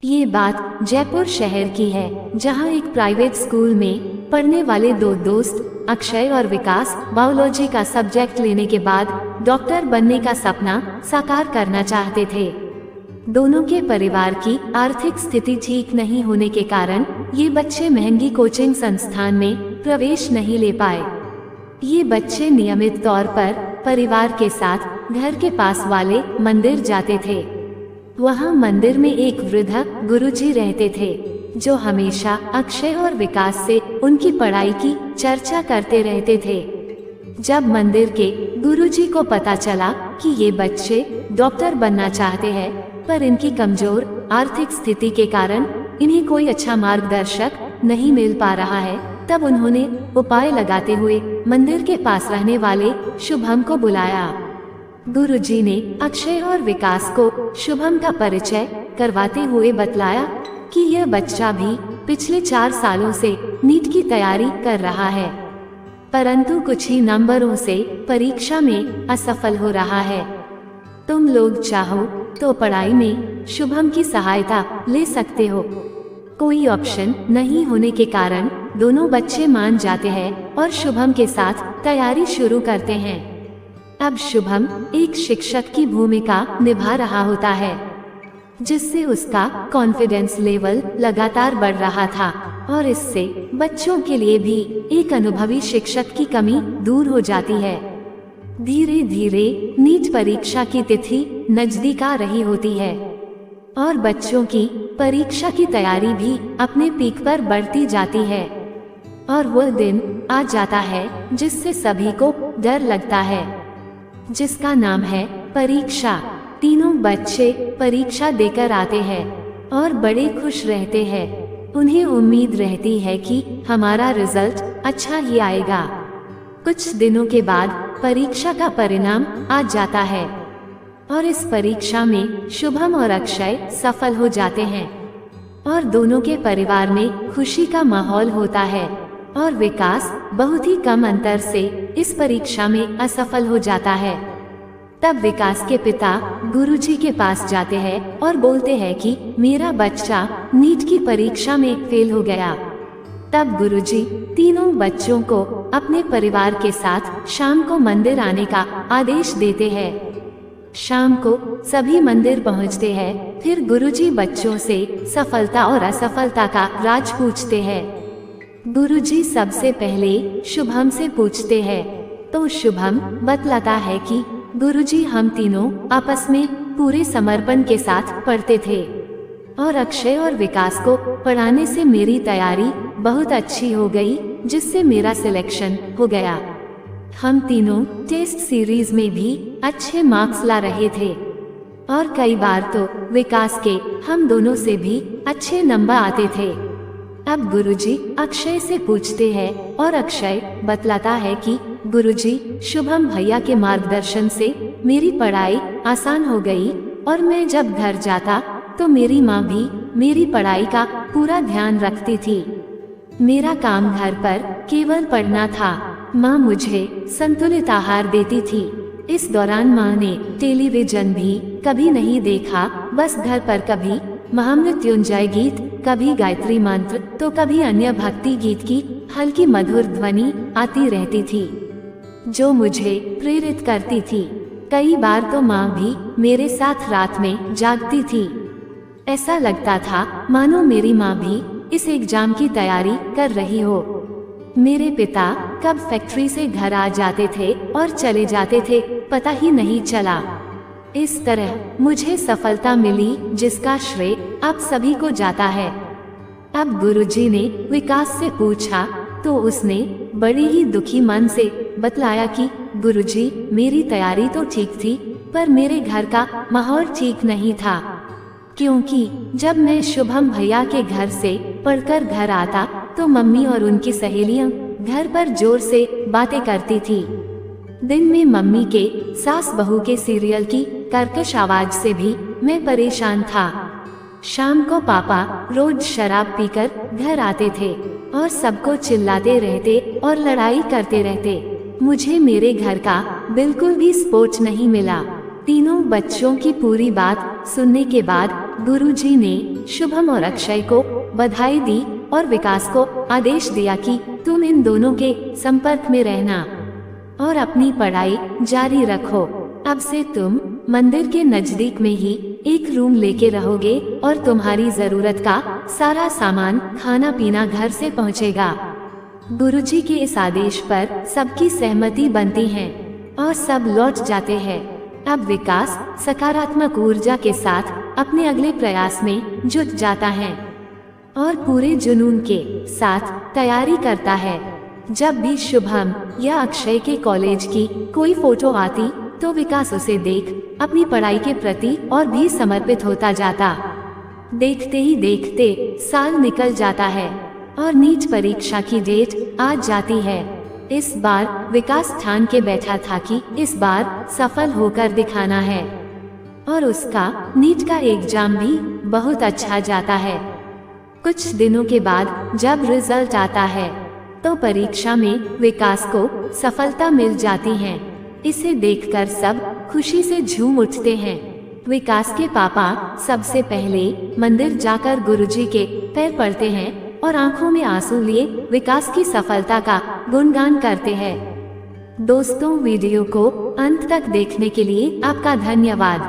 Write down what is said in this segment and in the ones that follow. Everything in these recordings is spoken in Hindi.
ये बात जयपुर शहर की है, जहाँ एक प्राइवेट स्कूल में पढ़ने वाले दो दोस्त अक्षय और विकास बायोलॉजी का सब्जेक्ट लेने के बाद डॉक्टर बनने का सपना साकार करना चाहते थे। दोनों के परिवार की आर्थिक स्थिति ठीक नहीं होने के कारण ये बच्चे महंगी कोचिंग संस्थान में प्रवेश नहीं ले पाए। ये बच्चे नियमित तौर पर परिवार के साथ घर के पास वाले मंदिर जाते थे। वहाँ मंदिर में एक वृद्ध गुरुजी रहते थे, जो हमेशा अक्षय और विकास से उनकी पढ़ाई की चर्चा करते रहते थे। जब मंदिर के गुरुजी को पता चला कि ये बच्चे डॉक्टर बनना चाहते हैं, पर इनकी कमजोर आर्थिक स्थिति के कारण इन्हें कोई अच्छा मार्गदर्शक नहीं मिल पा रहा है, तब उन्होंने उपाय लगाते हुए मंदिर के पास रहने वाले शुभम को बुलाया। गुरुजी ने अक्षय और विकास को शुभम का परिचय करवाते हुए बतलाया कि यह बच्चा भी पिछले 4 सालों से नीट की तैयारी कर रहा है, परंतु कुछ ही नंबरों से परीक्षा में असफल हो रहा है। तुम लोग चाहो तो पढ़ाई में शुभम की सहायता ले सकते हो। कोई ऑप्शन नहीं होने के कारण दोनों बच्चे मान जाते हैं और शुभम के साथ तैयारी शुरू करते हैं। अब शुभम एक शिक्षक की भूमिका निभा रहा होता है, जिससे उसका कॉन्फिडेंस लेवल लगातार बढ़ रहा था और इससे बच्चों के लिए भी एक अनुभवी शिक्षक की कमी दूर हो जाती है। धीरे धीरे नीट परीक्षा की तिथि नजदीक आ रही होती है और बच्चों की परीक्षा की तैयारी भी अपने पीक पर बढ़ती जाती है और वह दिन आ जाता है जिससे सभी को डर लगता है, जिसका नाम है परीक्षा। तीनों बच्चे परीक्षा देकर आते हैं और बड़े खुश रहते हैं। उन्हें उम्मीद रहती है कि हमारा रिजल्ट अच्छा ही आएगा। कुछ दिनों के बाद परीक्षा का परिणाम आ जाता है और इस परीक्षा में शुभम और अक्षय सफल हो जाते हैं और दोनों के परिवार में खुशी का माहौल होता है और विकास बहुत ही कम अंतर से इस परीक्षा में असफल हो जाता है। तब विकास के पिता गुरुजी के पास जाते हैं और बोलते हैं कि मेरा बच्चा नीट की परीक्षा में फेल हो गया। तब गुरुजी तीनों बच्चों को अपने परिवार के साथ शाम को मंदिर आने का आदेश देते हैं। शाम को सभी मंदिर पहुंचते हैं। फिर गुरुजी बच्चों से सफलता और असफलता का राज पूछते हैं। गुरुजी सबसे पहले शुभम से पूछते हैं, तो शुभम बतलाता है कि गुरुजी हम तीनों आपस में पूरे समर्पण के साथ पढ़ते थे और अक्षय और विकास को पढ़ाने से मेरी तैयारी बहुत अच्छी हो गई, जिससे मेरा सिलेक्शन हो गया। हम तीनों टेस्ट सीरीज में भी अच्छे मार्क्स ला रहे थे और कई बार तो विकास के हम दोनों से भी अच्छे नंबर आते थे। अब गुरुजी अक्षय से पूछते हैं और अक्षय बतलाता है कि गुरुजी शुभम भैया के मार्गदर्शन से मेरी पढ़ाई आसान हो गई और मैं जब घर जाता तो मेरी माँ भी मेरी पढ़ाई का पूरा ध्यान रखती थी। मेरा काम घर पर केवल पढ़ना था। माँ मुझे संतुलित आहार देती थी। इस दौरान माँ ने टेलीविजन भी कभी नहीं देखा, बस घर पर कभी महामृत्युंजय गीत, कभी गायत्री मंत्र, तो कभी अन्य भक्ति गीत की हल्की मधुर ध्वनि आती रहती थी, जो मुझे प्रेरित करती थी। कई बार तो माँ भी मेरे साथ रात में जागती थी। ऐसा लगता था मानो मेरी माँ भी इस एग्जाम की तैयारी कर रही हो। मेरे पिता कब फैक्ट्री से घर आ जाते थे और चले जाते थे, पता ही नहीं चला। इस तरह मुझे सफलता मिली, जिसका श्रेय आप सभी को जाता है। अब गुरुजी ने विकास से पूछा तो उसने बड़े ही दुखी मन से बतलाया कि गुरुजी मेरी तैयारी तो ठीक थी, पर मेरे घर का माहौल ठीक नहीं था, क्योंकि जब मैं शुभम भैया के घर से पढ़कर घर आता तो मम्मी और उनकी सहेलियां घर पर जोर से बातें करती थी। दिन में मम्मी के सास बहू के सीरियल की कर्कश आवाज से भी मैं परेशान था। शाम को पापा रोज शराब पीकर घर आते थे और सबको चिल्लाते रहते और लड़ाई करते रहते। मुझे मेरे घर का बिल्कुल भी सपोर्ट नहीं मिला। तीनों बच्चों की पूरी बात सुनने के बाद गुरुजी ने शुभम और अक्षय को बधाई दी और विकास को आदेश दिया कि तुम इन दोनों के संपर्क में रहना और अपनी पढ़ाई जारी रखो। अब से तुम मंदिर के नजदीक में ही एक रूम लेके रहोगे और तुम्हारी जरूरत का सारा सामान, खाना पीना घर से पहुंचेगा। गुरुजी के इस आदेश पर सबकी सहमति बनती है और सब लौट जाते हैं। अब विकास सकारात्मक ऊर्जा के साथ अपने अगले प्रयास में जुट जाता है और पूरे जुनून के साथ तैयारी करता है। जब भी शुभम या अक्षय के कॉलेज की कोई फोटो आती तो विकास उसे देख अपनी पढ़ाई के प्रति और भी समर्पित होता जाता। देखते ही देखते साल निकल जाता है और नीट परीक्षा की डेट आ जाती है। इस बार विकास ठान के बैठा था कि इस बार सफल होकर दिखाना है और उसका नीट का एग्जाम भी बहुत अच्छा जाता है। कुछ दिनों के बाद जब रिजल्ट आता है तो परीक्षा में विकास को सफलता मिल जाती है। इसे देखकर सब खुशी से झूम उठते हैं। विकास के पापा सबसे पहले मंदिर जाकर गुरुजी के पैर पड़ते हैं और आंखों में आंसू लिए विकास की सफलता का गुणगान करते हैं। दोस्तों, वीडियो को अंत तक देखने के लिए आपका धन्यवाद।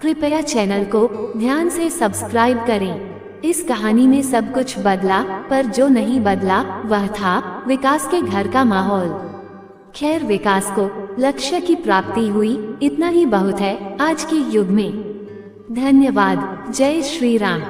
कृपया चैनल को ध्यान से सब्सक्राइब करें। इस कहानी में सब कुछ बदला, पर जो नहीं बदला वह था विकास के घर का माहौल। खैर, विकास को लक्ष्य की प्राप्ति हुई, इतना ही बहुत है आज के युग में। धन्यवाद। जय श्री राम।